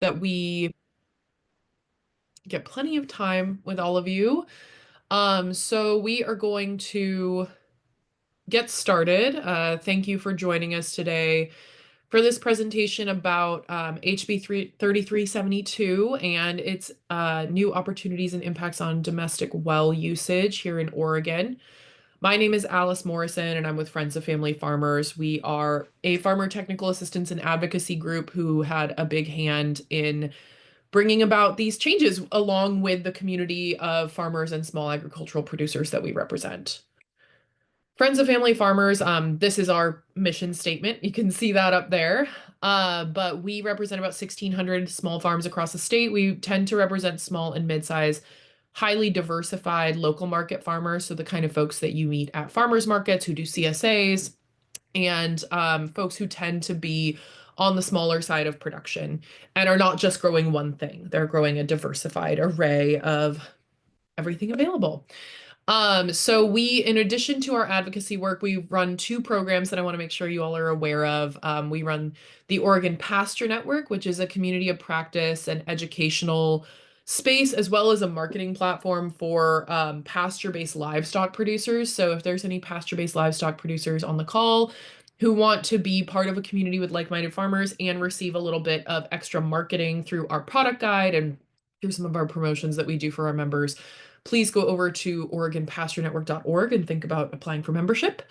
that we get plenty of time with all of you. So we are going to get started. Thank you for joining us today for this presentation about HB 3372 and its new opportunities and impacts on domestic well usage here in Oregon. My name is Alice Morrison, and I'm with Friends of Family Farmers. We are a farmer technical assistance and advocacy group who had a big hand in bringing about these changes along with the community of farmers and small agricultural producers that we represent. Friends of Family Farmers, this is our mission statement. You can see that up there. But we represent about 1,600 small farms across the state. We tend to represent small and mid-sized, highly diversified local market farmers. So the kind of folks that you meet at farmers markets who do CSAs and folks who tend to be on the smaller side of production and are not just growing one thing. They're growing a diversified array of everything available. So we, in addition to our advocacy work, we run two programs that I want to make sure you all are aware of. We run the Oregon Pasture Network, which is a community of practice and educational space, as well as a marketing platform for pasture-based livestock producers. So if there's any pasture-based livestock producers on the call who want to be part of a community with like-minded farmers and receive a little bit of extra marketing through our product guide and through some of our promotions that we do for our members, please go over to OregonPastureNetwork.org and think about applying for membership.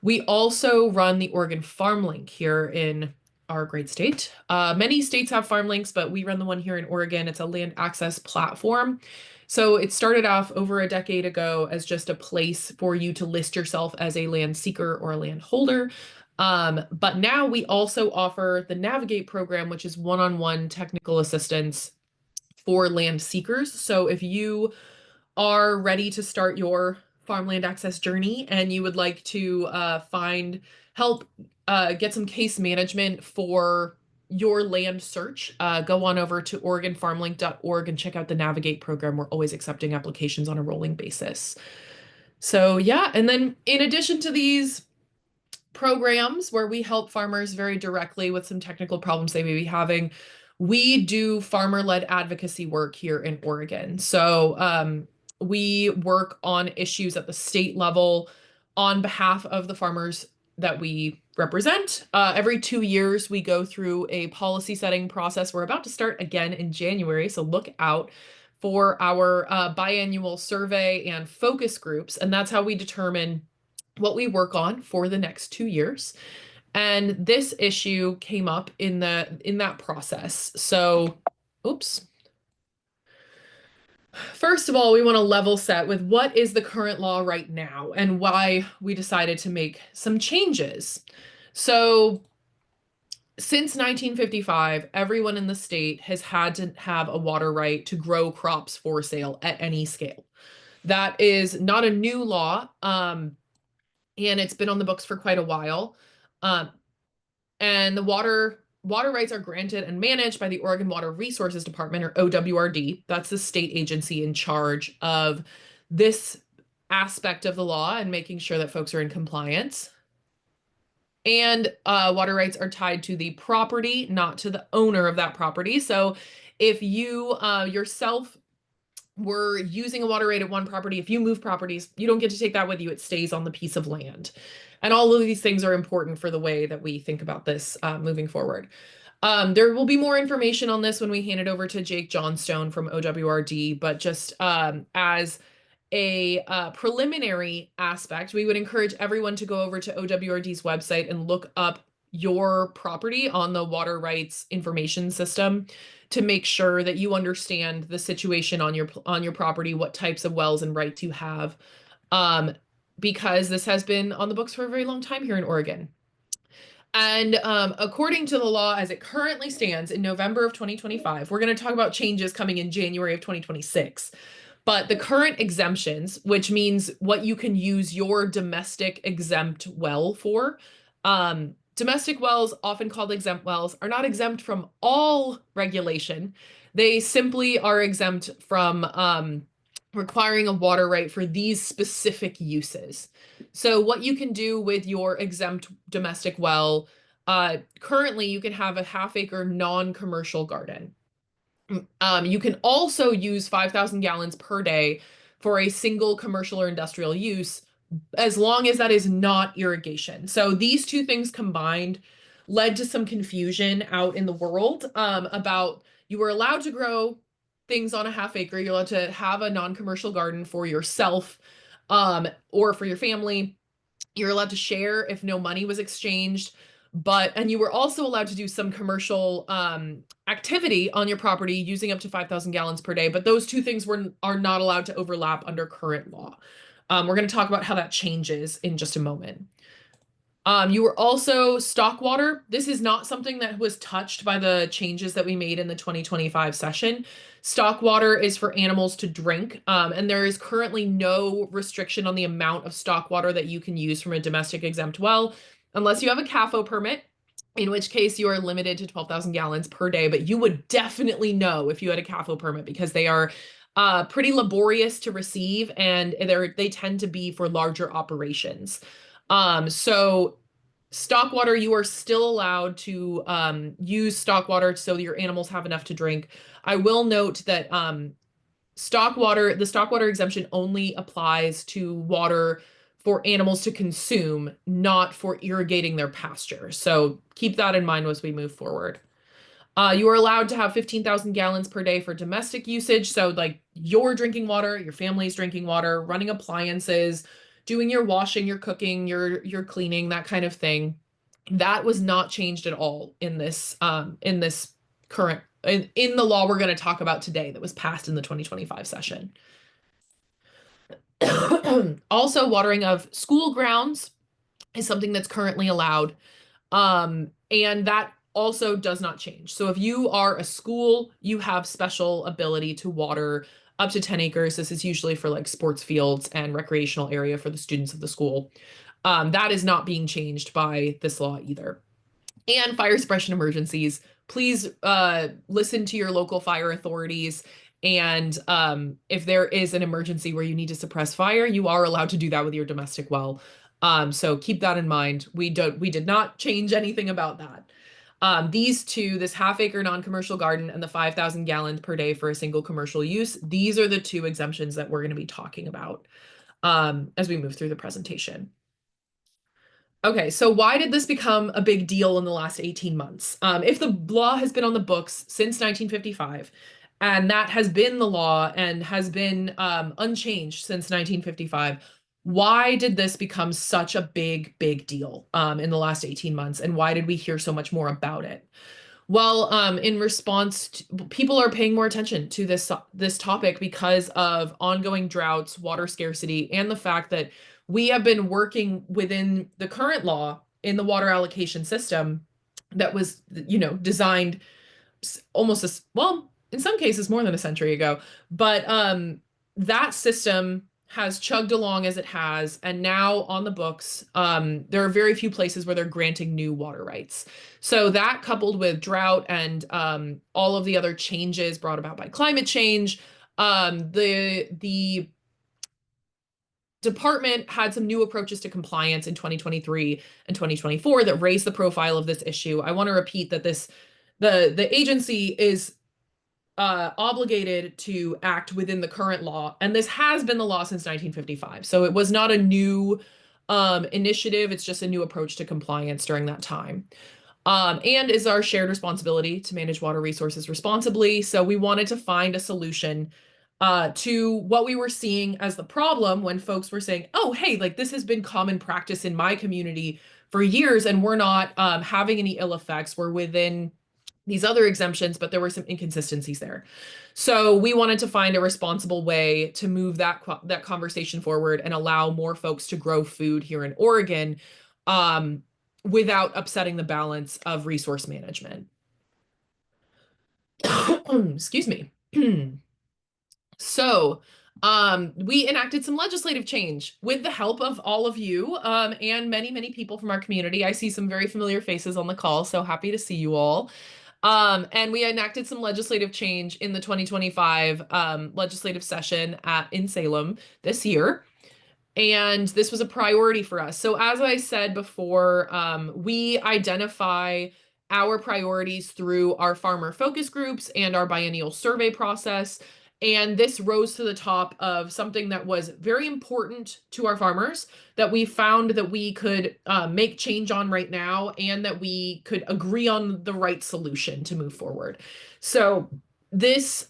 We also run the Oregon Farm Link here in our great state. Many states have farm links, but we run the one here in Oregon. It's a land access platform. So it started off over a decade ago as just a place for you to list yourself as a land seeker or a land holder. But now we also offer the Navigate program, which is one-on-one technical assistance for land seekers. So if you are ready to start your farmland access journey and you would like to help get some case management for your land search, go on over to OregonFarmLink.org and check out the Navigate program. We're always accepting applications on a rolling basis. So yeah, and then in addition to these programs where we help farmers very directly with some technical problems they may be having, we do farmer-led advocacy work here in Oregon. So we work on issues at the state level on behalf of the farmers that we represent. Every 2 years, we go through a policy setting process. We're about to start again in January, so look out for our biannual survey and focus groups, and that's how we determine what we work on for the next 2 years. And this issue came up in that process. So, oops. First of all, we want to level set with what is the current law right now and why we decided to make some changes. So, since 1955, everyone in the state has had to have a water right to grow crops for sale at any scale. That is not a new law, and it's been on the books for quite a while. And the water rights are granted and managed by the Oregon Water Resources Department, or OWRD. That's the state agency in charge of this aspect of the law and making sure that folks are in compliance. And water rights are tied to the property, not to the owner of that property. So if you yourself were using a water right at one property, if you move properties, you don't get to take that with you. It stays on the piece of land. And all of these things are important for the way that we think about this moving forward. There will be more information on this when we hand it over to Jake Johnstone from OWRD, but just as a preliminary aspect, we would encourage everyone to go over to OWRD's website and look up your property on the water rights information system to make sure that you understand the situation on your property, what types of wells and rights you have, because this has been on the books for a very long time here in Oregon. And according to the law as it currently stands in November of 2025, we're going to talk about changes coming in January of 2026. But the current exemptions, which means what you can use your domestic exempt well for, domestic wells, often called exempt wells, are not exempt from all regulation. They simply are exempt from requiring a water right for these specific uses. So what you can do with your exempt domestic well, currently you can have a half-acre non-commercial garden. You can also use 5,000 gallons per day for a single commercial or industrial use, as long as that is not irrigation. So these two things combined led to some confusion out in the world about you were allowed to grow things on a half acre. You're allowed to have a non-commercial garden for yourself or for your family. You're allowed to share if no money was exchanged, and you were also allowed to do some commercial activity on your property using up to 5,000 gallons per day. But those two things are not allowed to overlap under current law. We're going to talk about how that changes in just a moment. You were also stock water. This is not something that was touched by the changes that we made in the 2025 session. Stock water is for animals to drink, and there is currently no restriction on the amount of stock water that you can use from a domestic exempt well, unless you have a CAFO permit, in which case you are limited to 12,000 gallons per day. But you would definitely know if you had a CAFO permit because they are pretty laborious to receive, and they tend to be for larger operations. So stock water, you are still allowed to use stock water so that your animals have enough to drink. I will note that the stock water exemption only applies to water for animals to consume, not for irrigating their pasture. So keep that in mind as we move forward. You are allowed to have 15,000 gallons per day for domestic usage. So like your drinking water, your family's drinking water, running appliances, doing your washing, your cooking, your cleaning, that kind of thing. That was not changed at all in this current in the law we're going to talk about today that was passed in the 2025 session. Also, watering of school grounds is something that's currently allowed. And that also does not change. So if you are a school, you have special ability to water up to 10 acres. This is usually for like sports fields and recreational area for the students of the school. That is not being changed by this law either. And fire suppression emergencies, please listen to your local fire authorities. And if there is an emergency where you need to suppress fire, you are allowed to do that with your domestic well. So keep that in mind. We did not change anything about that. These two, this half acre non-commercial garden and the 5,000 gallons per day for a single commercial use, these are the two exemptions that we're going to be talking about as we move through the presentation. Okay, so why did this become a big deal in the last 18 months? If the law has been on the books since 1955, and that has been the law and has been unchanged since 1955, why did this become such a big deal in the last 18 months? And why did we hear so much more about it? Well, in response to, people are paying more attention to this topic because of ongoing droughts, water scarcity, and the fact that we have been working within the current law in the water allocation system that was, designed almost well, in some cases more than a century ago. But that system has chugged along as it has, and now on the books, there are very few places where they're granting new water rights. So that, coupled with drought and all of the other changes brought about by climate change, the department had some new approaches to compliance in 2023 and 2024 that raised the profile of this issue. I want to repeat that the agency is obligated to act within the current law, and this has been the law since 1955. So it was not a new initiative, it's just a new approach to compliance during that time. And is our shared responsibility to manage water resources responsibly. So we wanted to find a solution to what we were seeing as the problem when folks were saying, oh, hey, like this has been common practice in my community for years, and we're not having any ill effects. We're within these other exemptions, but there were some inconsistencies there. So we wanted to find a responsible way to move that conversation forward and allow more folks to grow food here in Oregon without upsetting the balance of resource management. Excuse me. So we enacted some legislative change with the help of all of you and many people from our community. I see some very familiar faces on the call, so happy to see you all. And we enacted some legislative change in the 2025 legislative session in Salem this year. And this was a priority for us. So as I said before, we identify our priorities through our farmer focus groups and our biennial survey process. And this rose to the top of something that was very important to our farmers, that we found that we could make change on right now, and that we could agree on the right solution to move forward. So this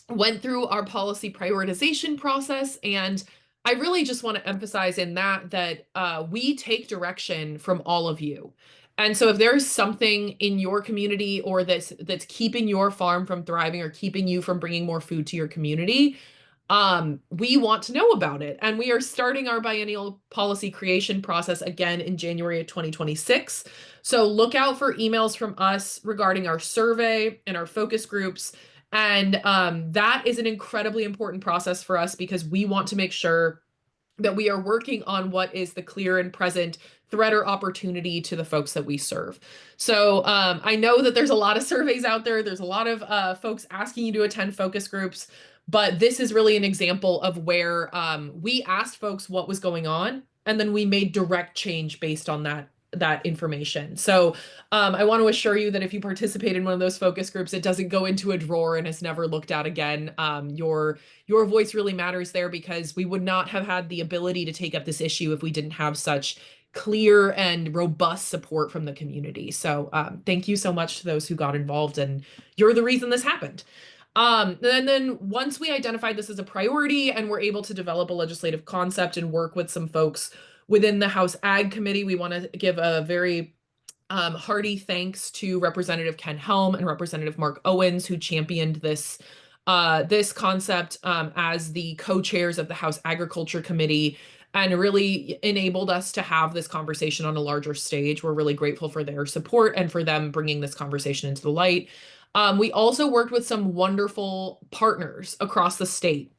went through our policy prioritization process, and I really just want to emphasize in that we take direction from all of you. And so if there's something in your community or that's keeping your farm from thriving or keeping you from bringing more food to your community, we want to know about it. And we are starting our biennial policy creation process again in January of 2026. So look out for emails from us regarding our survey and our focus groups. And that is an incredibly important process for us, because we want to make sure that we are working on what is the clear and present threat or opportunity to the folks that we serve. So I know that there's a lot of surveys out there. There's a lot of folks asking you to attend focus groups, but this is really an example of where we asked folks what was going on, and then we made direct change based on that information. So I want to assure you that if you participate in one of those focus groups, it doesn't go into a drawer and is never looked at again. Your voice really matters there, because we would not have had the ability to take up this issue if we didn't have such clear and robust support from the community. So thank you so much to those who got involved, and you're the reason this happened. And then once we identified this as a priority and we're able to develop a legislative concept and work with some folks within the House Ag Committee, we want to give a very hearty thanks to Representative Ken Helm and Representative Mark Owens, who championed this concept as the co-chairs of the House Agriculture Committee, and really enabled us to have this conversation on a larger stage. We're really grateful for their support and for them bringing this conversation into the light. We also worked with some wonderful partners across the state.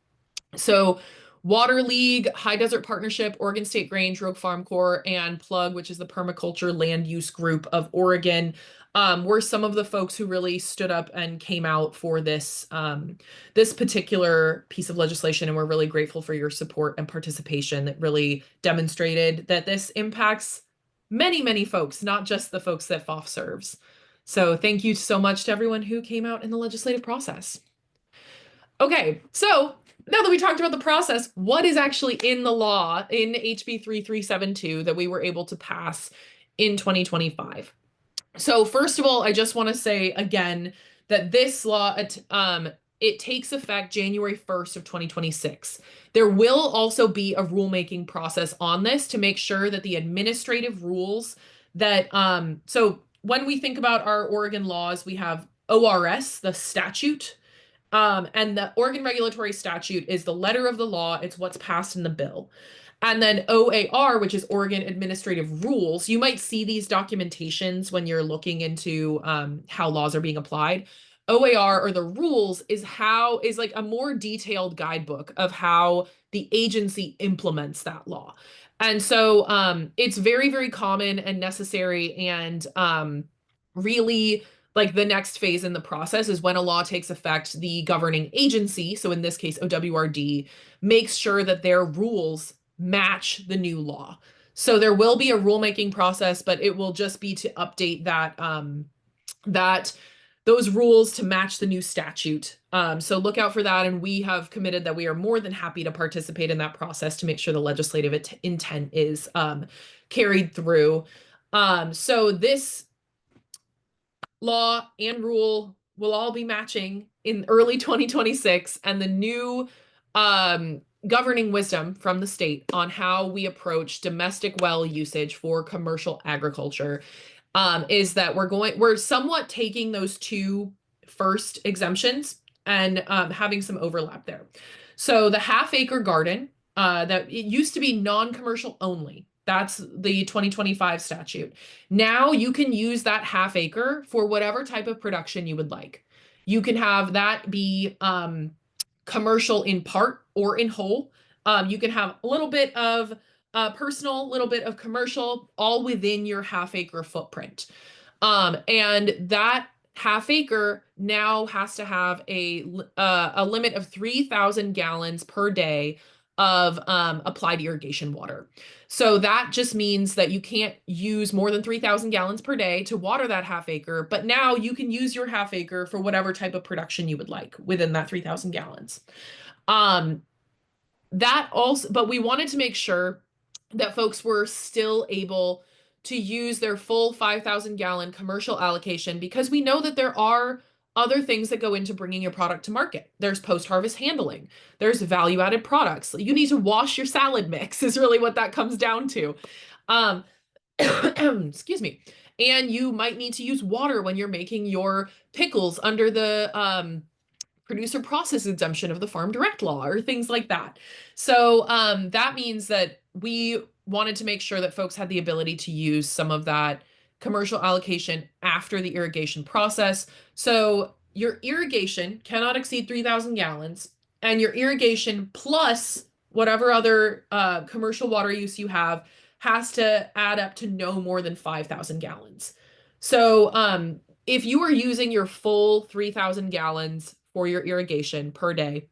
So Water League, High Desert Partnership, Oregon State Grange, Rogue Farm Corps, and Plug, which is the permaculture land use group of Oregon, were some of the folks who really stood up and came out for this particular piece of legislation. And we're really grateful for your support and participation that really demonstrated that this impacts many, many folks, not just the folks that FoFF serves. So thank you so much to everyone who came out in the legislative process. Okay, so now that we talked about the process, what is actually in the law in HB 3372 that we were able to pass in 2025? So first of all, I just want to say again that this law, it takes effect January 1st of 2026. There will also be a rulemaking process on this to make sure that the administrative rules that, so when we think about our Oregon laws, we have ORS, the statute, and the Oregon regulatory statute is the letter of the law. It's what's passed in the bill. And then OAR, which is Oregon Administrative Rules. You might see these documentations when you're looking into how laws are being applied. OAR, or the rules, is like a more detailed guidebook of how the agency implements that law. And so it's very, very common and necessary, and really, like, the next phase in the process is when a law takes effect, the governing agency, so in this case OWRD, makes sure that their rules match the new law. So there will be a rulemaking process, but it will just be to update those rules to match the new statute. So look out for that, and we have committed that we are more than happy to participate in that process to make sure the legislative intent is carried through. So this law and rule will all be matching in early 2026, and the new governing wisdom from the state on how we approach domestic well usage for commercial agriculture is that we're somewhat taking those two first exemptions and having some overlap there. So the half-acre garden, that it used to be non-commercial only. That's the 2025 statute. Now you can use that half acre for whatever type of production you would like. You can have that be commercial in part or in whole. You can have a little bit of personal, a little bit of commercial, all within your half acre footprint. And that half acre now has to have a limit of 3,000 gallons per day of applied irrigation water. So that just means that you can't use more than 3,000 gallons per day to water that half acre, but now you can use your half acre for whatever type of production you would like within that 3,000 gallons. Um, that also, but we wanted to make sure that folks were still able to use their full 5,000 gallon commercial allocation, because we know that there are other things that go into bringing your product to market. There's post-harvest handling. There's value-added products. You need to wash your salad mix is really what that comes down to. Um, excuse me. And you might need to use water when you're making your pickles under the producer process exemption of the Farm Direct Law or things like that. So that means that we wanted to make sure that folks had the ability to use some of that commercial allocation after the irrigation process. So your irrigation cannot exceed 3,000 gallons, and your irrigation plus whatever other commercial water use you have has to add up to no more than 5,000 gallons. So if you are using your full 3,000 gallons for your irrigation per day,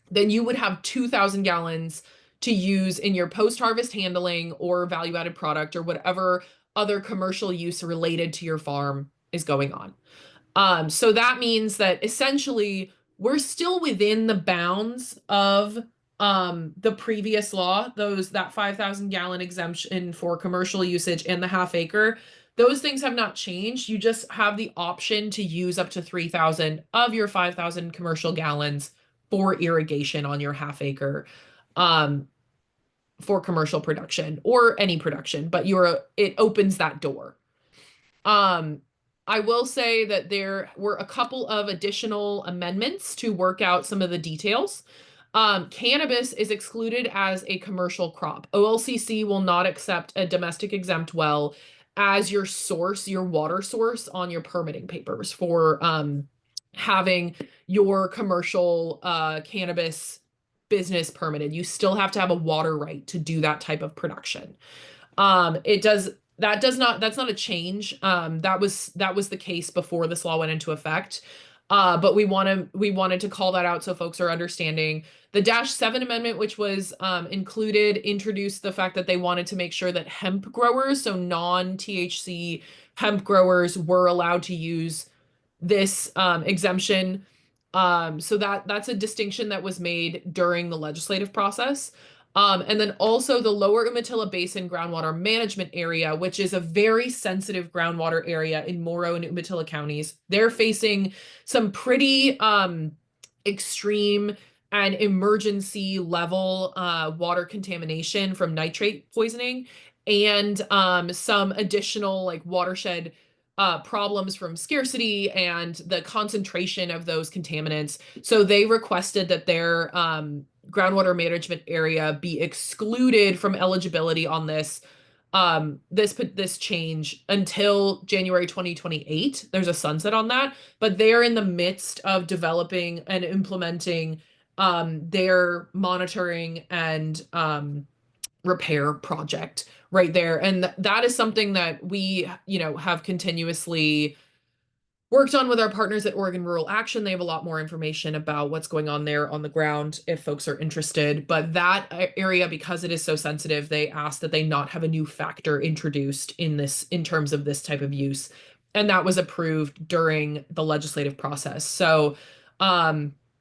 then you would have 2,000 gallons to use in your post-harvest handling or value-added product or whatever other commercial use related to your farm is going on. So that means that essentially we're still within the bounds of the previous law, that 5,000 gallon exemption for commercial usage and the half acre. Those things have not changed. You just have the option to use up to 3,000 of your 5,000 commercial gallons for irrigation on your half acre for commercial production or any production, but it opens that door. I will say that there were a couple of additional amendments to work out some of the details. Cannabis is excluded as a commercial crop. OLCC will not accept a domestic exempt well as your source, your water source on your permitting papers for having your commercial cannabis business permitted. You still have to have a water right to do that type of production. That's not a change. That was the case before this law went into effect. But we wanted to call that out so folks are understanding. The -7 amendment, which was included, introduced the fact that they wanted to make sure that hemp growers, so non-THC hemp growers, were allowed to use this exemption. So that's a distinction that was made during the legislative process. And then also the lower Umatilla Basin groundwater management area, which is a very sensitive groundwater area in Morrow and Umatilla counties. They're facing some pretty extreme and emergency level water contamination from nitrate poisoning, and some additional like watershed problems from scarcity and the concentration of those contaminants. So they requested that their groundwater management area be excluded from eligibility on this change until January 2028. There's a sunset on that, but they're in the midst of developing and implementing their monitoring and repair project right there. And that is something that we, have continuously worked on with our partners at Oregon Rural Action. They have a lot more information about what's going on there on the ground if folks are interested. But that area, because it is so sensitive, they asked that they not have a new factor introduced in terms of this type of use. And that was approved during the legislative process. So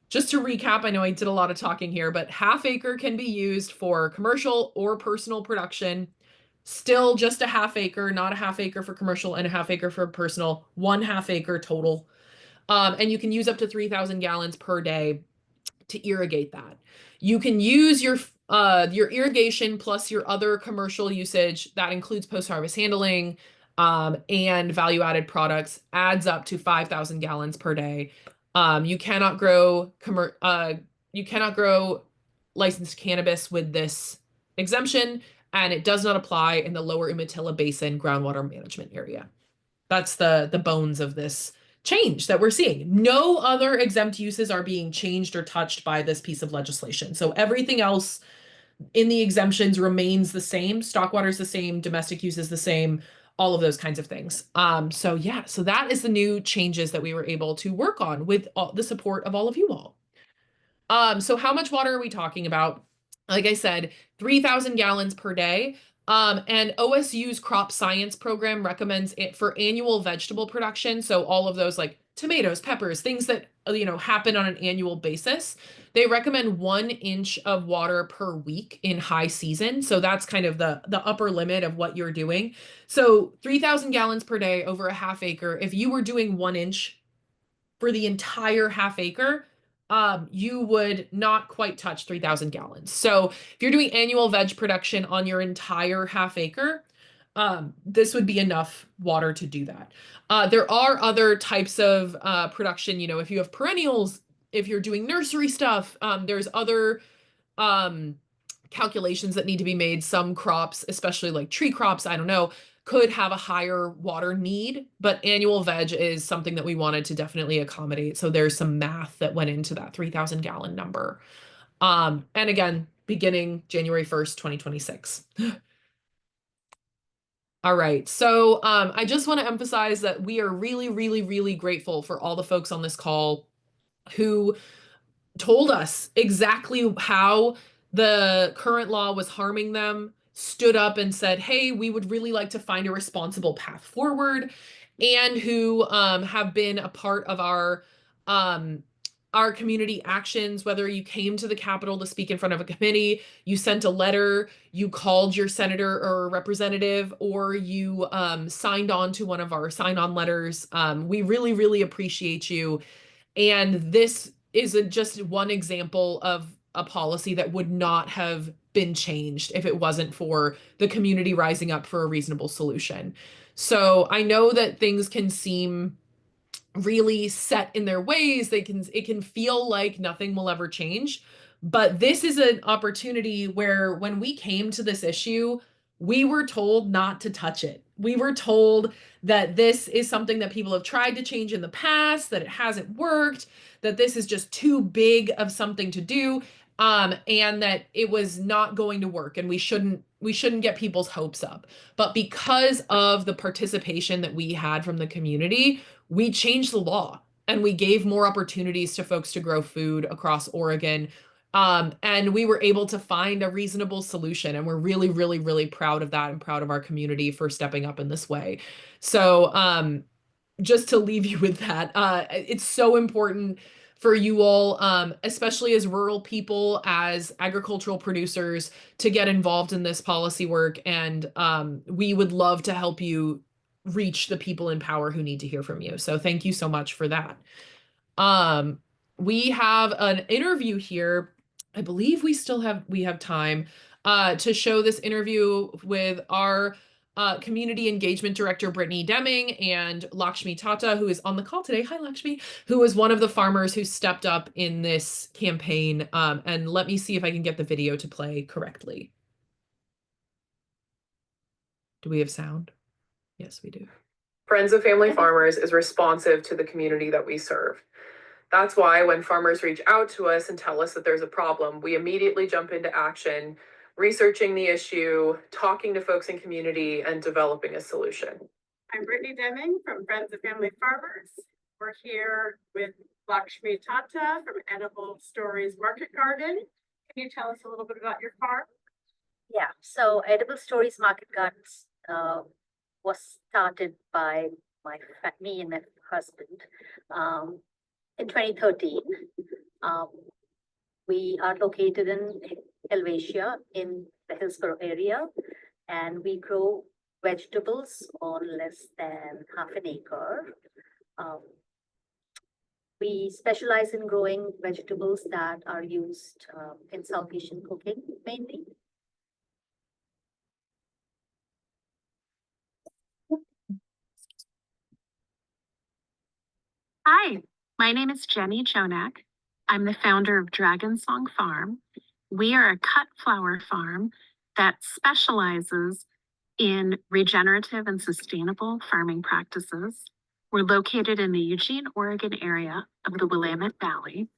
just to recap, I know I did a lot of talking here, but half acre can be used for commercial or personal production. Still just a half acre, not a half acre for commercial and a half acre for personal, 1/2 acre total. And you can use up to 3,000 gallons per day to irrigate that. You can use your irrigation plus your other commercial usage. That includes post-harvest handling and value-added products, adds up to 5,000 gallons per day. You cannot grow licensed cannabis with this exemption, and it does not apply in the lower Umatilla Basin groundwater management area. That's the bones of this change that we're seeing. No other exempt uses are being changed or touched by this piece of legislation. So everything else in the exemptions remains the same. Stock water is the same, domestic use is the same, all of those kinds of things. So that is the new changes that we were able to work on with the support of all of you all. So how much water are we talking about? like I said, 3,000 gallons per day. And OSU's crop science program recommends it for annual vegetable production. So all of those like tomatoes, peppers, things that, happen on an annual basis. They recommend 1 inch of water per week in high season. So that's kind of the upper limit of what you're doing. So 3,000 gallons per day over a half acre. If you were doing 1 inch for the entire half acre, you would not quite touch 3,000 gallons. So if you're doing annual veg production on your entire half acre, this would be enough water to do that. There are other types of production, if you have perennials, if you're doing nursery stuff, there's other um, calculations that need to be made. Some crops, especially like tree crops, I don't know, could have a higher water need, but annual veg is something that we wanted to definitely accommodate. So there's some math that went into that 3,000 gallon number. And again, beginning January 1st, 2026. All right. So I just want to emphasize that we are really, really, really grateful for all the folks on this call who told us exactly how the current law was harming them, stood up and said, hey, we would really like to find a responsible path forward, and who have been a part of our community actions, whether you came to the Capitol to speak in front of a committee, you sent a letter, you called your senator or representative, or you signed on to one of our sign-on letters. We really, really appreciate you. And this is just one example of a policy that would not have been changed if it wasn't for the community rising up for a reasonable solution. So I know that things can seem really set in their ways. It can feel like nothing will ever change. But this is an opportunity where when we came to this issue, we were told not to touch it. We were told that this is something that people have tried to change in the past, that it hasn't worked, that this is just too big of something to do, and that it was not going to work, and we shouldn't get people's hopes up. But because of the participation that we had from the community, we changed the law and we gave more opportunities to folks to grow food across Oregon. And we were able to find a reasonable solution. And we're really, really, really proud of that and proud of our community for stepping up in this way. So just to leave you with that, it's so important for you all, especially as rural people, as agricultural producers, to get involved in this policy work. And we would love to help you reach the people in power who need to hear from you. So thank you so much for that. We have an interview here. I believe we have time to show this interview with our community engagement director, Brittany Deming, and Lakshmi Tata, who is on the call today. Hi, Lakshmi, who is one of the farmers who stepped up in this campaign. And let me see if I can get the video to play correctly. Do we have sound? Yes, we do. Friends of Family Farmers is responsive to the community that we serve. That's why when farmers reach out to us and tell us that there's a problem, we immediately jump into action, researching the issue, talking to folks in community, and developing a solution. I'm Brittany Deming from Friends of Family Farmers. We're here with Lakshmi Tata from Edible Stories Market Garden. Can you tell us a little bit about your farm? Yeah, so Edible Stories Market Gardens was started by me and my husband in 2013. We are located in Helvetia in the Hillsborough area, and we grow vegetables on less than half an acre. We specialize in growing vegetables that are used in South Asian cooking mainly. Hi, my name is Jenny Jonak. I'm the founder of Dragon Song Farm. We are a cut flower farm that specializes in regenerative and sustainable farming practices. We're located in the Eugene, Oregon area of the Willamette Valley.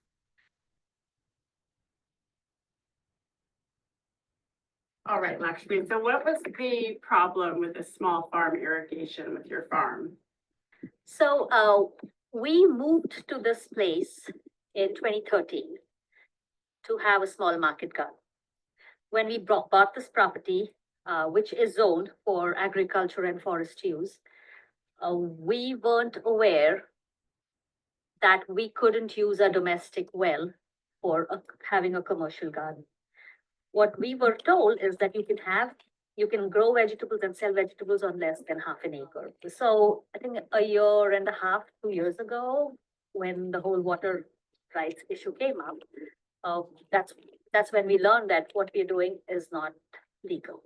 All right, Lakshmi. So what was the problem with the small farm irrigation with your farm? So we moved to this place in 2013 to have a small market garden. when we bought this property, which is zoned for agriculture and forest use, we weren't aware that we couldn't use a domestic well for having a commercial garden. What we were told is that you can grow vegetables and sell vegetables on less than half an acre. So I think a year and a half, 2 years ago, when the whole water rights issue came up, that's when we learned that what we're doing is not legal.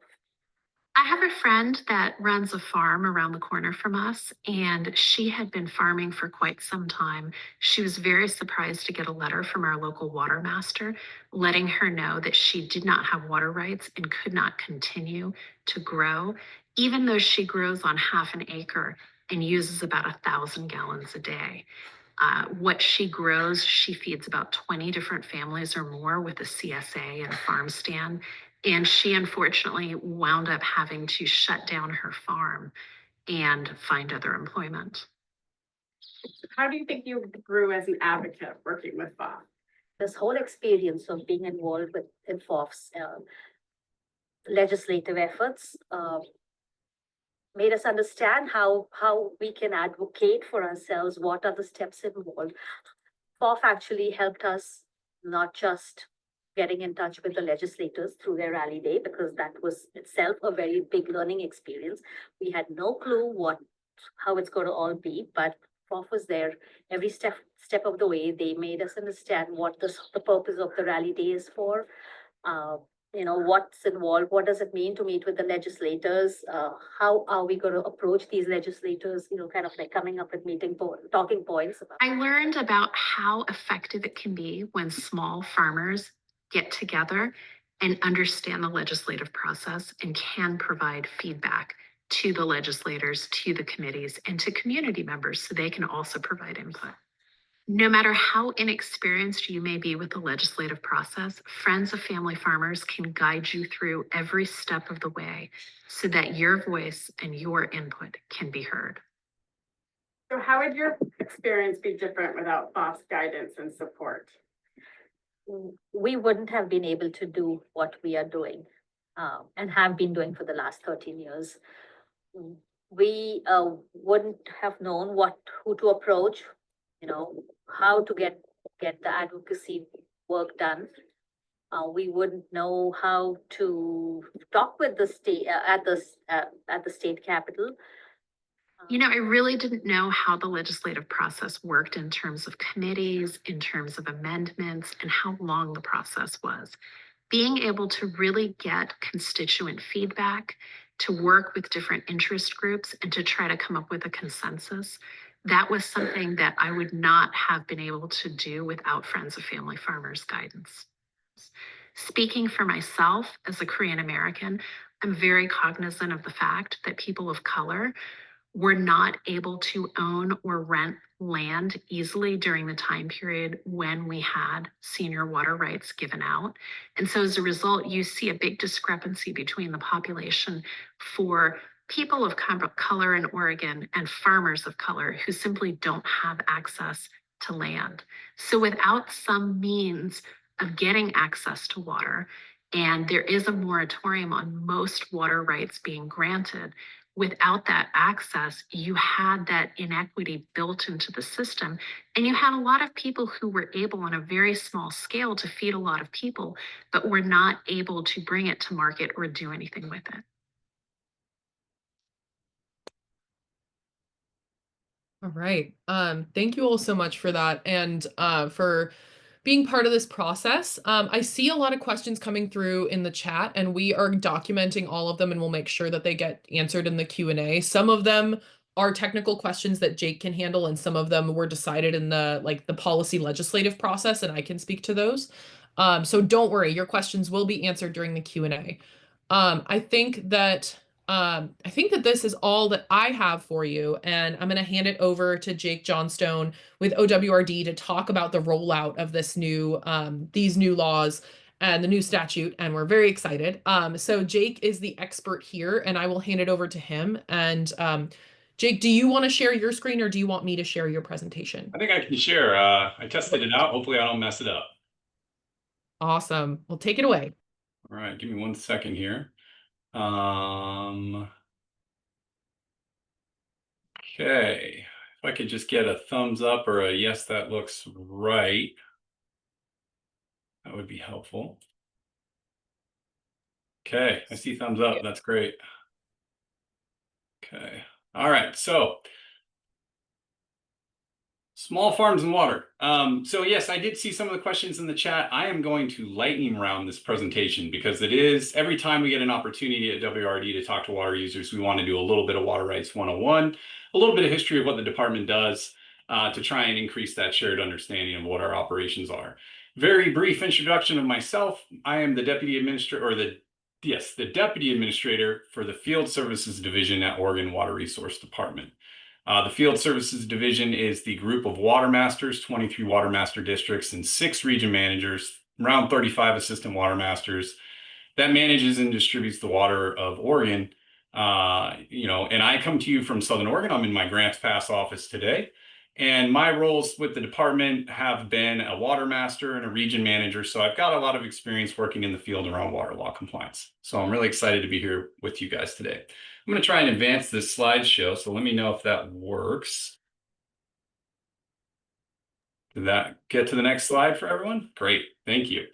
I have a friend that runs a farm around the corner from us, and she had been farming for quite some time. She was very surprised to get a letter from our local water master letting her know that she did not have water rights and could not continue to grow, even though she grows on half an acre and uses about 1,000 gallons a day. What she grows, she feeds about 20 different families or more with a CSA and a farm stand. And she unfortunately wound up having to shut down her farm and find other employment. How do you think you grew as an advocate working with FoFF? This whole experience of being involved in FoFF's legislative efforts made us understand how we can advocate for ourselves, what are the steps involved. FoFF actually helped us not just getting in touch with the legislators through their rally day, because that was itself a very big learning experience. We had no clue how it's going to all be, but FoFF was there every step of the way. They made us understand what the purpose of the rally day is for. What's involved, what does it mean to meet with the legislators? How are we going to approach these legislators? Kind of like coming up with talking points. I learned about how effective it can be when small farmers get together and understand the legislative process and can provide feedback to the legislators, to the committees, and to community members so they can also provide input. No matter how inexperienced you may be with the legislative process, Friends of Family Farmers can guide you through every step of the way so that your voice and your input can be heard. So how would your experience be different without FoFF's guidance and support? We wouldn't have been able to do what we are doing and have been doing for the last 13 years. We wouldn't have known who to approach, how to get the advocacy work done. We wouldn't know how to talk with the state at the state capitol. I really didn't know how the legislative process worked in terms of committees, in terms of amendments, and how long the process was. Being able to really get constituent feedback, to work with different interest groups, and to try to come up with a consensus, that was something that I would not have been able to do without Friends of Family Farmers guidance. Speaking for myself as a Korean American, I'm very cognizant of the fact that people of color were not able to own or rent land easily during the time period when we had senior water rights given out. And so as a result, you see a big discrepancy between the population for people of color in Oregon and farmers of color who simply don't have access to land. So without some means of getting access to water, and there is a moratorium on most water rights being granted, without that access, you had that inequity built into the system. And you had a lot of people who were able on a very small scale to feed a lot of people, but were not able to bring it to market or do anything with it. All right. Thank you all so much for that and for being part of this process. I see a lot of questions coming through in the chat, and we are documenting all of them, and we'll make sure that they get answered in the Q&A. Some of them are technical questions that Jake can handle, and some of them were decided in the policy legislative process, and I can speak to those. So don't worry, your questions will be answered during the Q&A. I think that this is all that I have for you, and I'm going to hand it over to Jake Johnstone with OWRD to talk about the rollout of this these new laws and the new statute, and we're very excited. So Jake is the expert here, and I will hand it over to him. And Jake, do you want to share your screen, or do you want me to share your presentation? I think I can share. I tested it out. Hopefully I don't mess it up. Awesome. Well, take it away. All right, give me 1 second here. Okay, if I could just get a thumbs up or a yes, that looks right, that would be helpful. Okay, I see thumbs up. That's great. Okay, all right, so small farms and water. So yes, I did see some of the questions in the chat. I am going to lightning round this presentation because it is every time we get an opportunity at WRD to talk to water users, we want to do a little bit of Water Rights 101, a little bit of history of what the department does to try and increase that shared understanding of what our operations are. Very brief introduction of myself. I am the deputy administrator, or the deputy administrator for the Field Services Division at Oregon Water Resource Department. The Field Services Division is the group of water masters, 23 water master districts, and 6 region managers, around 35 assistant water masters, that manages and distributes the water of Oregon. And I come to you from Southern Oregon. I'm in my Grants Pass office today. And my roles with the department have been a water master and a region manager. So I've got a lot of experience working in the field around water law compliance. So I'm really excited to be here with you guys today. I'm going to try and advance this slideshow. So let me know if that works. Did that get to the next slide for everyone? Great, thank you.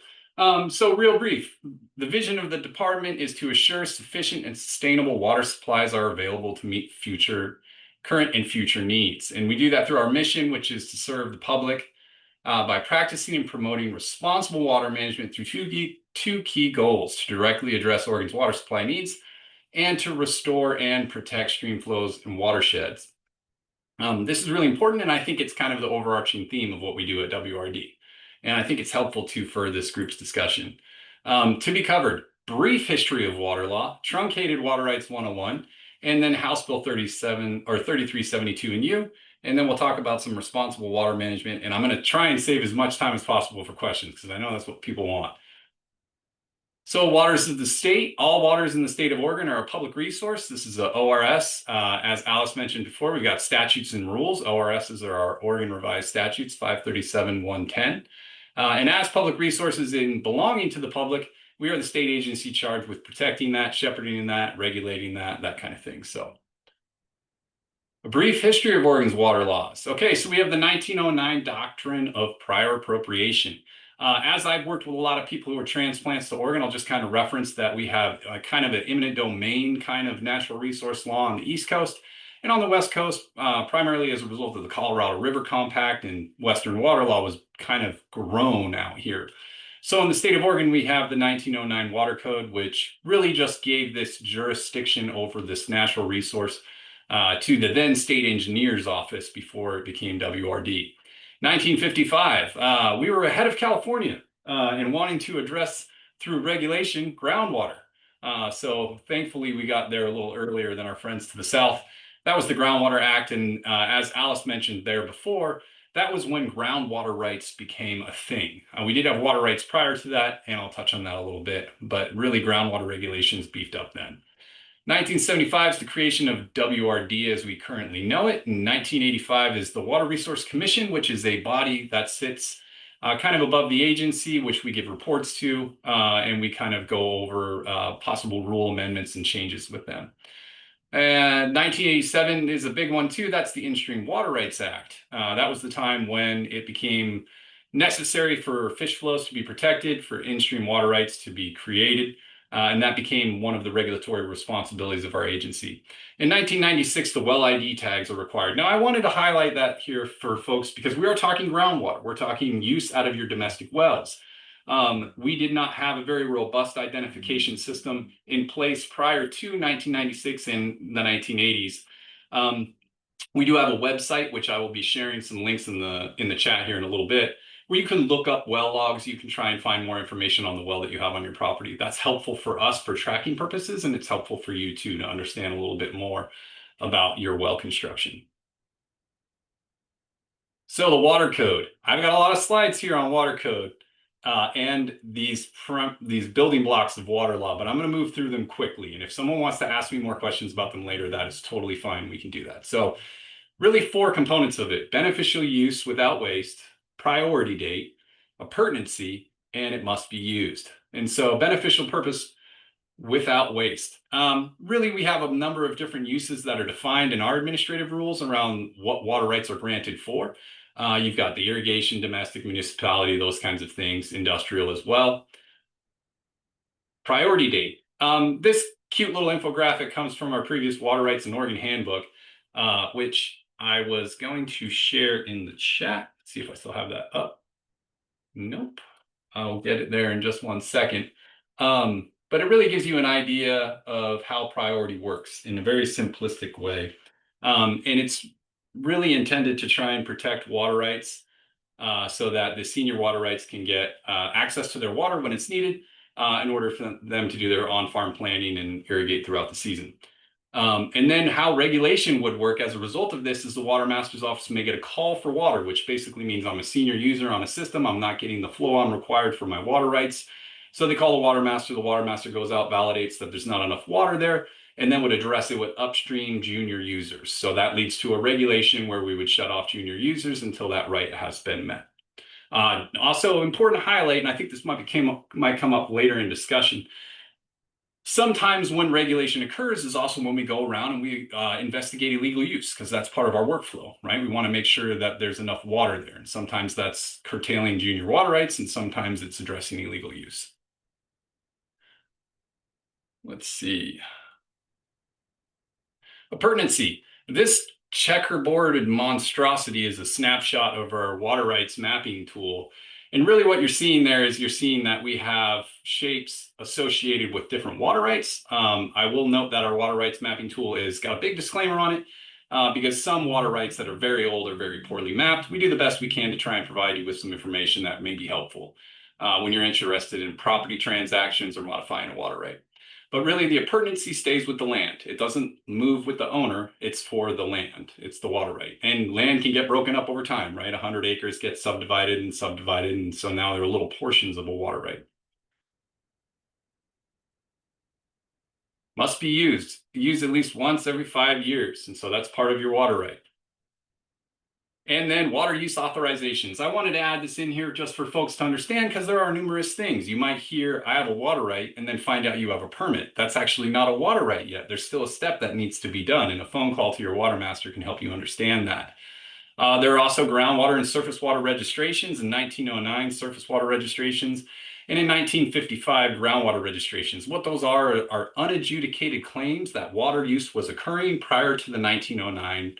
So real brief, the vision of the department is to assure sufficient and sustainable water supplies are available to meet current and future needs. And we do that through our mission, which is to serve the public by practicing and promoting responsible water management through two key goals: to directly address Oregon's water supply needs and to restore and protect stream flows and watersheds. This is really important, and I think it's kind of the overarching theme of what we do at WRD. And I think it's helpful too for this group's discussion. To be covered, brief history of water law, truncated Water Rights 101, and then House Bill 3372 in U. And then we'll talk about some responsible water management. And I'm going to try and save as much time as possible for questions because I know that's what people want. So waters of the state, all waters in the state of Oregon are a public resource. This is a ORS. As Alice mentioned before, we've got statutes and rules. ORSs are our Oregon Revised Statutes, 537-110. And as public resources in belonging to the public, we are the state agency charged with protecting that, shepherding that, regulating that kind of thing. So a brief history of Oregon's water laws. Okay, so we have the 1909 Doctrine of Prior Appropriation. As I've worked with a lot of people who are transplants to Oregon, I'll just kind of reference that we have kind of an eminent domain kind of natural resource law on the East Coast. And on the West Coast, primarily as a result of the Colorado River Compact, and Western water law was kind of grown out here. So in the state of Oregon, we have the 1909 Water Code, which really just gave this jurisdiction over this natural resource to the then state engineer's office before it became WRD. 1955, we were ahead of California in wanting to address through regulation groundwater. So thankfully we got there a little earlier than our friends to the south. That was the Groundwater Act, and as Alice mentioned there before, that was when groundwater rights became a thing. We did have water rights prior to that, and I'll touch on that a little bit, but really groundwater regulations beefed up then. 1975 is the creation of WRD as we currently know it. And 1985 is the Water Resource Commission, which is a body that sits kind of above the agency, which we give reports to, and we kind of go over possible rule amendments and changes with them. And 1987 is a big one too. That's the In-Stream Water Rights Act. That was the time when it became necessary for fish flows to be protected, for in-stream water rights to be created. And that became one of the regulatory responsibilities of our agency. In 1996, the well ID tags are required. Now, I wanted to highlight that here for folks because we are talking groundwater. We're talking use out of your domestic wells. We did not have a very robust identification system in place prior to 1996 and the 1980s. We do have a website, which I will be sharing some links in the chat here in a little bit, where you can look up well logs. You can try and find more information on the well that you have on your property. That's helpful for us for tracking purposes, and it's helpful for you too to understand a little bit more about your well construction. So the water code. I've got a lot of slides here on water code and these building blocks of water law, but I'm going to move through them quickly. And if someone wants to ask me more questions about them later, that is totally fine. We can do that. So really 4 components of it: beneficial use without waste, priority date, appurtenancy, and it must be used. And so beneficial purpose without waste. Really, we have a number of different uses that are defined in our administrative rules around what water rights are granted for. You've got the irrigation, domestic, municipality, those kinds of things, industrial as well. Priority date. This cute little infographic comes from our previous Water Rights in Oregon handbook, which I was going to share in the chat. Let's see if I still have that up. Nope. I'll get it there in just one second. But it really gives you an idea of how priority works in a very simplistic way. And it's really intended to try and protect water rights so that the senior water rights can get access to their water when it's needed in order for them to do their on-farm planting and irrigate throughout the season. And then how regulation would work as a result of this is the water master's office may get a call for water, which basically means I'm a senior user on a system. I'm not getting the flow I'm required for my water rights. So they call the water master goes out, validates that there's not enough water there, and then would address it with upstream junior users. So that leads to a regulation where we would shut off junior users until that right has been met. Also important to highlight, and I think this might come up later in discussion, sometimes when regulation occurs is also when we go around and we investigate illegal use, because that's part of our workflow, right? We want to make sure that there's enough water there. And sometimes that's curtailing junior water rights, and sometimes it's addressing illegal use. Let's see. Appurtenancy. This checkerboarded monstrosity is a snapshot of our water rights mapping tool. And really what you're seeing there is you're seeing that we have shapes associated with different water rights. I will note that our water rights mapping tool has got a big disclaimer on it because some water rights that are very old are very poorly mapped. We do the best we can to try and provide you with some information that may be helpful when you're interested in property transactions or modifying a water right. But really the appurtenancy stays with the land. It doesn't move with the owner. It's for the land. It's the water right. And land can get broken up over time, right? 100 acres get subdivided. And so now there are little portions of a water right. Must be used at least once every 5 years. And so that's part of your water right. And then water use authorizations. I wanted to add this in here just for folks to understand because there are numerous things. You might hear, I have a water right, and then find out you have a permit. That's actually not a water right yet. There's still a step that needs to be done, and a phone call to your water master can help you understand that. There are also groundwater and surface water registrations. In 1909, surface water registrations, and in 1955, groundwater registrations. What those are unadjudicated claims that water use was occurring prior to the 1909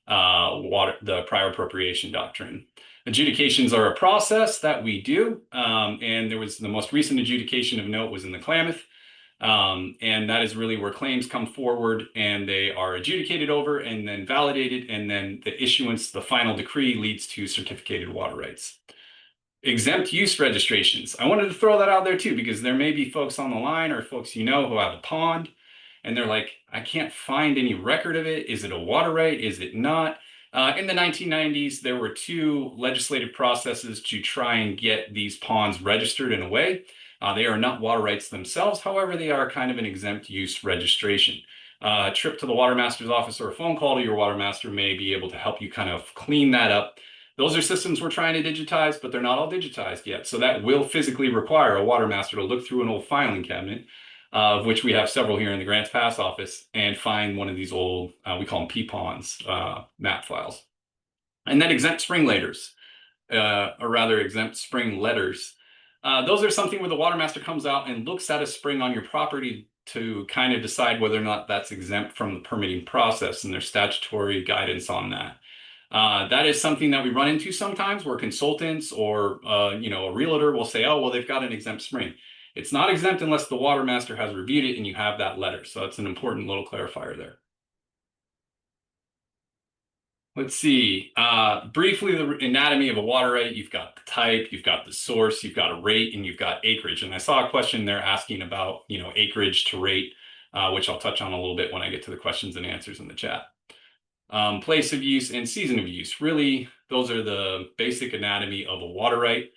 the prior appropriation doctrine. Adjudications are a process that we do, and there was the most recent adjudication of note was in the Klamath, and that is really where claims come forward and they are adjudicated over and then validated, and then the issuance, the final decree leads to certificated water rights. Exempt use registrations. I wanted to throw that out there too, because there may be folks on the line or folks you know who have a pond and they're like, I can't find any record of it. Is it a water right? Is it not? In the 1990s, there were 2 legislative processes to try and get these ponds registered in a way. They are not water rights themselves. However, they are kind of an exempt use registration. A trip to the water master's office or a phone call to your water master may be able to help you kind of clean that up. Those are systems we're trying to digitize, but they're not all digitized yet. So that will physically require a water master to look through an old filing cabinet, of which we have several here in the Grants Pass office, and find one of these old, we call them P-ponds, map files. And then exempt spring letters, or rather exempt spring letters. Those are something where the water master comes out and looks at a spring on your property to kind of decide whether or not that's exempt from the permitting process, and there's statutory guidance on that. That is something that we run into sometimes where consultants or a realtor will say, oh, well, they've got an exempt spring. It's not exempt unless the water master has reviewed it and you have that letter. So that's an important little clarifier there. Let's see, briefly the anatomy of a water right. You've got the type, you've got the source, you've got a rate, and you've got acreage. And I saw a question there asking about, acreage to rate, which I'll touch on a little bit when I get to the questions and answers in the chat. Place of use and season of use. Really, those are the basic anatomy of a water right.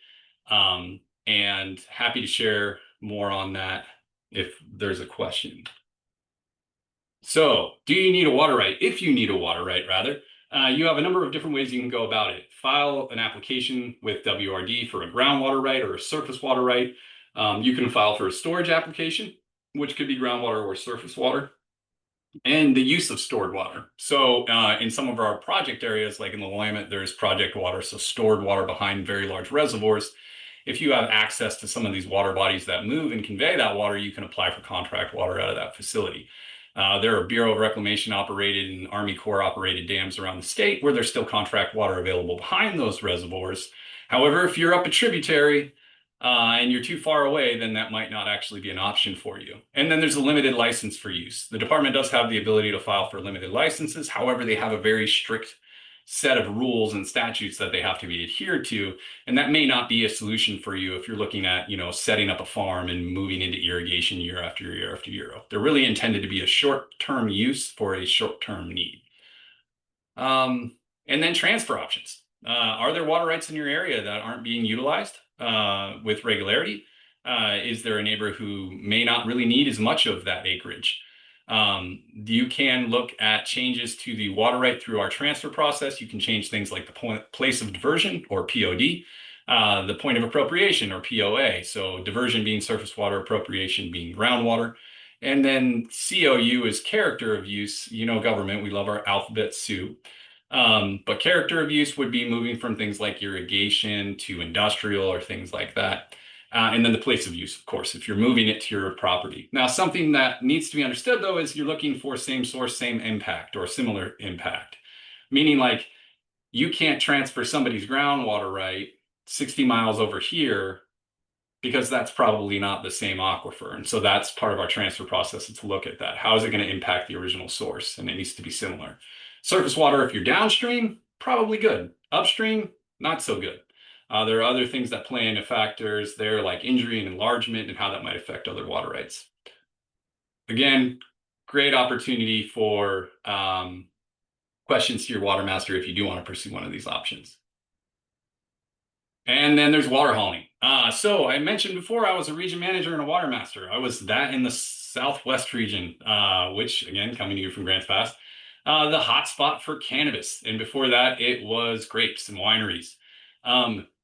And happy to share more on that if there's a question. So, do you need a water right? If you need a water right, rather, You have a number of different ways you can go about it. File an application with WRD for a groundwater right or a surface water right. You can file for a storage application, which could be groundwater or surface water, and the use of stored water. So in some of our project areas, like in the Willamette, there's project water, so stored water behind very large reservoirs. If you have access to some of these water bodies that move and convey that water, you can apply for contract water out of that facility. There are Bureau of Reclamation operated and Army Corps operated dams around the state where there's still contract water available behind those reservoirs. However, if you're up a tributary and you're too far away, then that might not actually be an option for you. And then there's a limited license for use. The department does have the ability to file for limited licenses. However, they have a very strict set of rules and statutes that they have to be adhered to. And that may not be a solution for you if you're looking at, setting up a farm and moving into irrigation year after year after year. They're really intended to be a short-term use for a short-term need. And then transfer options. Are there water rights in your area that aren't being utilized with regularity? Is there a neighbor who may not really need as much of that acreage? You can look at changes to the water right through our transfer process. You can change things like the place of diversion or POD, the point of appropriation or POA. So diversion being surface water, appropriation being groundwater. And then COU is character of use. Government, we love our alphabet soup. But character of use would be moving from things like irrigation to industrial or things like that. And then the place of use, of course, if you're moving it to your property. Now, something that needs to be understood, though, is you're looking for same source, same impact or similar impact. Meaning like you can't transfer somebody's groundwater right 60 miles over here because that's probably not the same aquifer. And so that's part of our transfer process to look at that. How is it going to impact the original source? And it needs to be similar. Surface water, if you're downstream, probably good. Upstream, not so good. There are other things that play into factors there, like injury and enlargement and how that might affect other water rights. Again, great opportunity for questions to your water master if you do want to pursue one of these options. And then there's water hauling. So I mentioned before, I was a region manager and a water master. I was that in the Southwest region, which again, coming to you from Grants Pass, the hot spot for cannabis. And before that, it was grapes and wineries.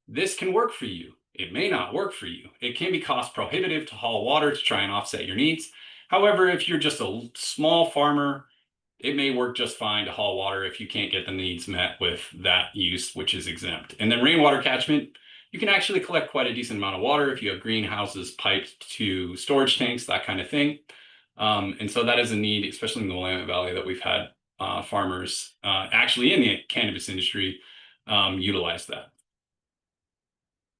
This can work for you. It may not work for you. It can be cost prohibitive to haul water to try and offset your needs. However, if you're just a small farmer, it may work just fine to haul water if you can't get the needs met with that use, which is exempt. And then rainwater catchment, you can actually collect quite a decent amount of water if you have greenhouses piped to storage tanks, that kind of thing. And so that is a need, especially in the Willamette Valley, that we've had farmers actually in the cannabis industry utilize that.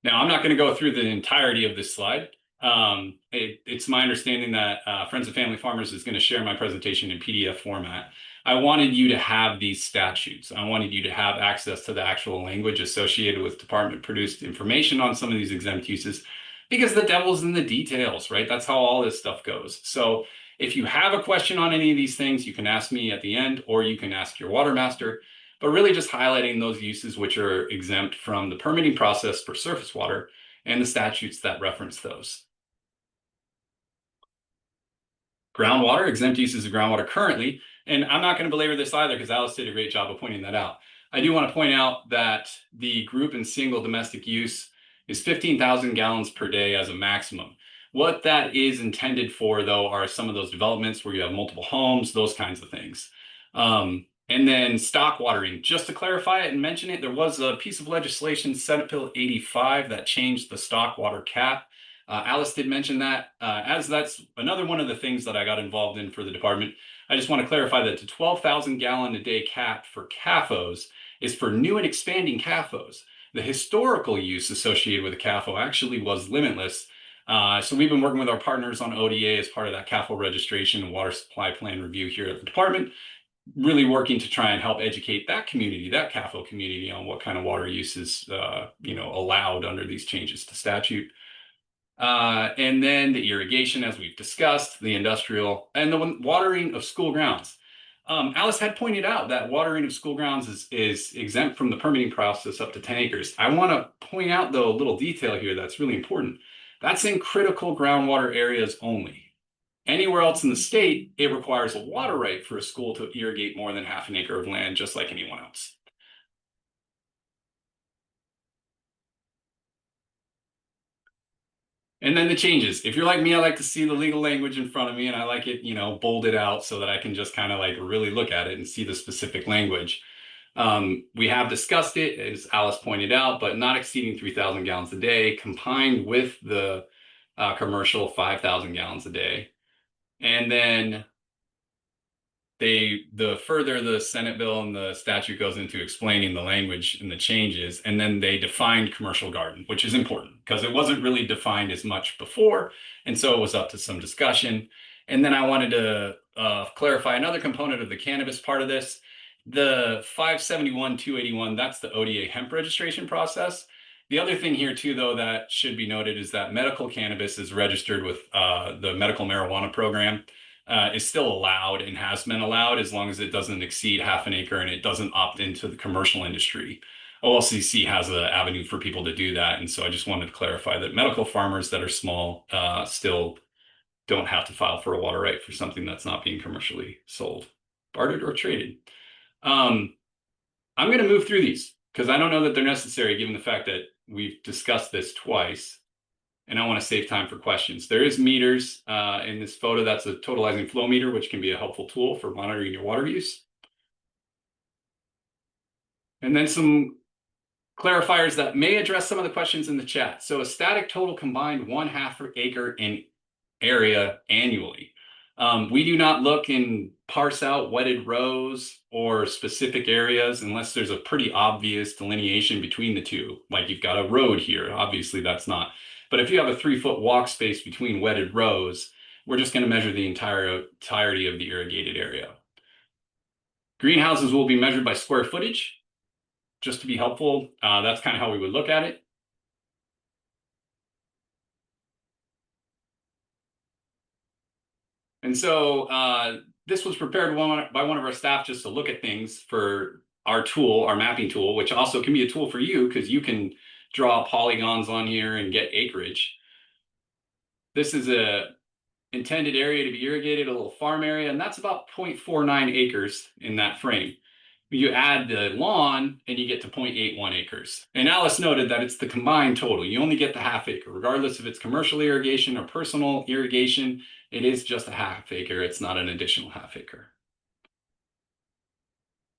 Now, I'm not going to go through the entirety of this slide. It's my understanding that Friends of Family Farmers is going to share my presentation in PDF format. I wanted you to have these statutes. I wanted you to have access to the actual language associated with department-produced information on some of these exempt uses, because the devil's in the details, right? That's how all this stuff goes. So if you have a question on any of these things, you can ask me at the end, or you can ask your water master. But really just highlighting those uses which are exempt from the permitting process for surface water and the statutes that reference those. Groundwater, exempt uses of groundwater currently, and I'm not going to belabor this either because Alice did a great job of pointing that out. I do want to point out that the group and single domestic use is 15,000 gallons per day as a maximum. What that is intended for, though, are some of those developments where you have multiple homes, those kinds of things. And then stock watering, just to clarify it and mention it, there was a piece of legislation, Senate Bill 85, that changed the stock water cap. Alice did mention that, as that's another one of the things that I got involved in for the department. I just want to clarify that the 12,000 gallon a day cap for CAFOs is for new and expanding CAFOs. The historical use associated with a CAFO actually was limitless. So we've been working with our partners on ODA as part of that CAFO registration and water supply plan review here at the department, really working to try and help educate that community, that CAFO community, on what kind of water use is allowed under these changes to statute. And then the irrigation, as we've discussed, the industrial, and the watering of school grounds. Alice had pointed out that watering of school grounds is exempt from the permitting process up to 10 acres. I want to point out, though, a little detail here that's really important. That's in critical groundwater areas only. Anywhere else in the state, it requires a water right for a school to irrigate more than half an acre of land, just like anyone else. And then the changes. If you're like me, I like to see the legal language in front of me, and I like it, bolded out so that I can just kind of like really look at it and see the specific language. We have discussed it, as Alice pointed out, but not exceeding 3,000 gallons a day, combined with the commercial 5,000 gallons a day. And then the further the Senate bill and the statute goes into explaining the language and the changes, and then they defined commercial garden, which is important because it wasn't really defined as much before. And so it was up to some discussion. And then I wanted to clarify another component of the cannabis part of this. The 571-281, that's the ODA hemp registration process. The other thing here too, though, that should be noted is that medical cannabis is registered with the medical marijuana program. Is still allowed and has been allowed as long as it doesn't exceed half an acre and it doesn't opt into the commercial industry. OLCC has an avenue for people to do that. And so I just wanted to clarify that medical farmers that are small still don't have to file for a water right for something that's not being commercially sold, bartered, or traded. I'm going to move through these because I don't know that they're necessary given the fact that we've discussed this twice. And I want to save time for questions. There is meters in this photo. That's a totalizing flow meter, which can be a helpful tool for monitoring your water use. And then some clarifiers that may address some of the questions in the chat. So a static total combined 1/2 acre in area annually. We do not look and parse out wetted rows or specific areas unless there's a pretty obvious delineation between the two. Like you've got a road here. Obviously, that's not. But if you have a 3-foot walk space between wetted rows, we're just going to measure the entirety of the irrigated area. Greenhouses will be measured by square footage, just to be helpful. That's kind of how we would look at it. And so this was prepared by one of our staff just to look at things for our tool, our mapping tool, which also can be a tool for you because you can draw polygons on here and get acreage. This is a intended area to be irrigated, a little farm area, and that's about 0.49 acres in that frame. You add the lawn and you get to 0.81 acres. And Alice noted that it's the combined total. You only get the half acre, regardless if it's commercial irrigation or personal irrigation, it is just a half acre. It's not an additional half acre.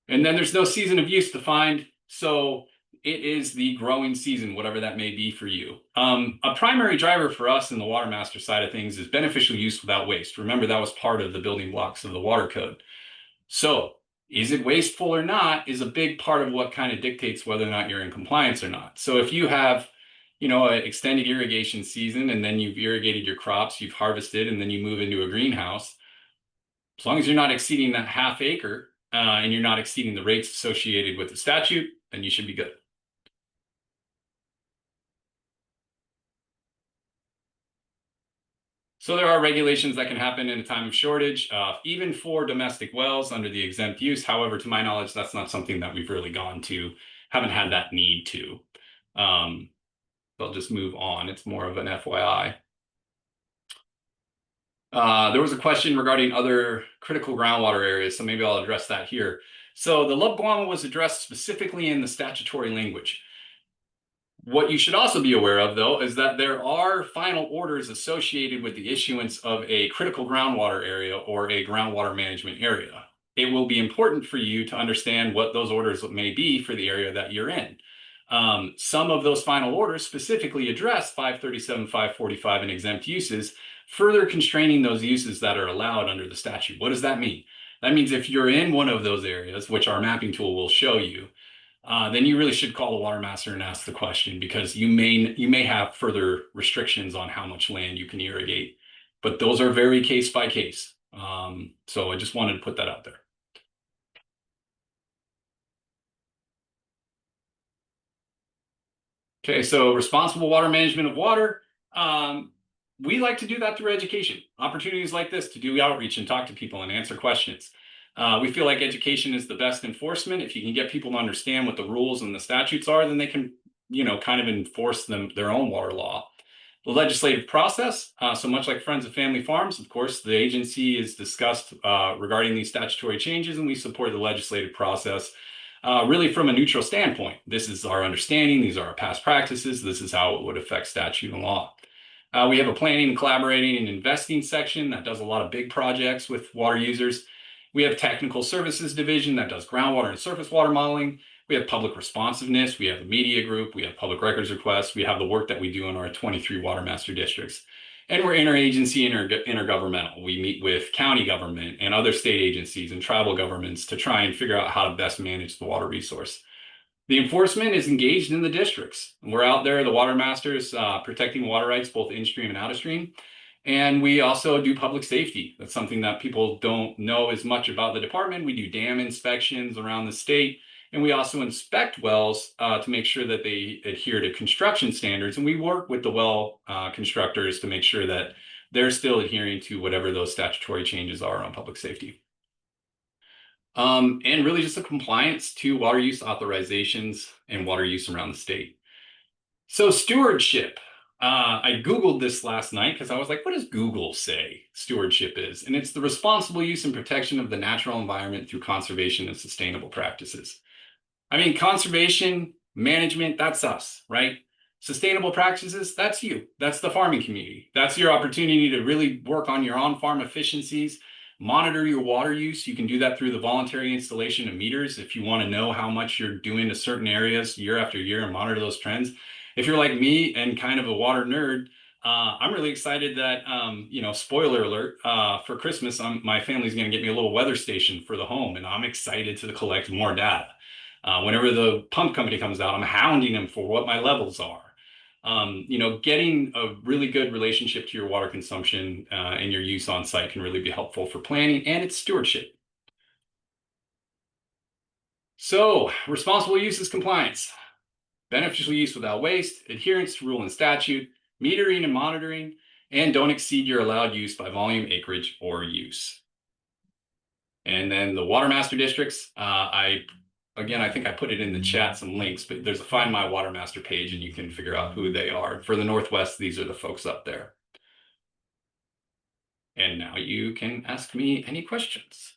And then there's no season of use defined. So it is the growing season, whatever that may be for you. A primary driver for us in the Water Master side of things is beneficial use without waste. Remember, that was part of the building blocks of the water code. So is it wasteful or not is a big part of what kind of dictates whether or not you're in compliance or not. So if you have, an extended irrigation season and then you've irrigated your crops, you've harvested, and then you move into a greenhouse, as long as you're not exceeding that half acre and you're not exceeding the rates associated with the statute, then you should be good. So there are regulations that can happen in a time of shortage, even for domestic wells under the exempt use. However, to my knowledge, that's not something that we've really gone to, haven't had that need to. I'll just move on. It's more of an FYI. There was a question regarding other critical groundwater areas, so maybe I'll address that here. So the Love Guama was addressed specifically in the statutory language. What you should also be aware of, though, is that there are final orders associated with the issuance of a critical groundwater area or a groundwater management area. It will be important for you to understand what those orders may be for the area that you're in. Some of those final orders specifically address 537, 545, and exempt uses, further constraining those uses that are allowed under the statute. What does that mean? That means if you're in one of those areas, which our mapping tool will show you, then you really should call the water master and ask the question because you may have further restrictions on how much land you can irrigate, but those are very case by case. So I just wanted to put that out there. Okay, so responsible water management of water. We like to do that through education. Opportunities like this to do outreach and talk to people and answer questions. We feel like education is the best enforcement. If you can get people to understand what the rules and the statutes are, then they can, kind of enforce their own water law. The legislative process, so much like Friends of Family Farms, of course, the agency is discussed regarding these statutory changes, and we support the legislative process really from a neutral standpoint. This is our understanding, these are our past practices, this is how it would affect statute and law. We have a planning, collaborating, and investing section that does a lot of big projects with water users. We have technical services division that does groundwater and surface water modeling. We have public responsiveness. We have a media group. We have public records requests. We have the work that we do in our 23 water master districts. And we're interagency, intergovernmental. We meet with county government and other state agencies and tribal governments to try and figure out how to best manage the water resource. The enforcement is engaged in the districts. We're out there, the water masters, protecting water rights, both in-stream and out-of-stream. And we also do public safety. That's something that people don't know as much about the department. We do dam inspections around the state. And we also inspect wells to make sure that they adhere to construction standards. And we work with the well constructors to make sure that they're still adhering to whatever those statutory changes are on public safety. And really just a compliance to water use authorizations and water use around the state. So stewardship. I Googled this last night because I was like, what does Google say stewardship is? And it's the responsible use and protection of the natural environment through conservation and sustainable practices. I mean, conservation, management, that's us, right? Sustainable practices, that's you. That's the farming community. That's your opportunity to really work on your on-farm efficiencies, monitor your water use. You can do that through the voluntary installation of meters if you want to know how much you're doing to certain areas year after year and monitor those trends. If you're like me and kind of a water nerd, I'm really excited that, spoiler alert, for Christmas, my family's going to get me a little weather station for the home, and I'm excited to collect more data. Whenever the pump company comes out, I'm hounding them for what my levels are. Getting a really good relationship to your water consumption and your use on site can really be helpful for planning and its stewardship. So, responsible use is compliance, beneficial use without waste, adherence to rule and statute, metering and monitoring, and don't exceed your allowed use by volume, acreage, or use. And then the water master districts, Again, I think I put it in the chat, some links, but there's a Find My Water Master page and you can figure out who they are. For the Northwest, these are the folks up there. And now you can ask me any questions.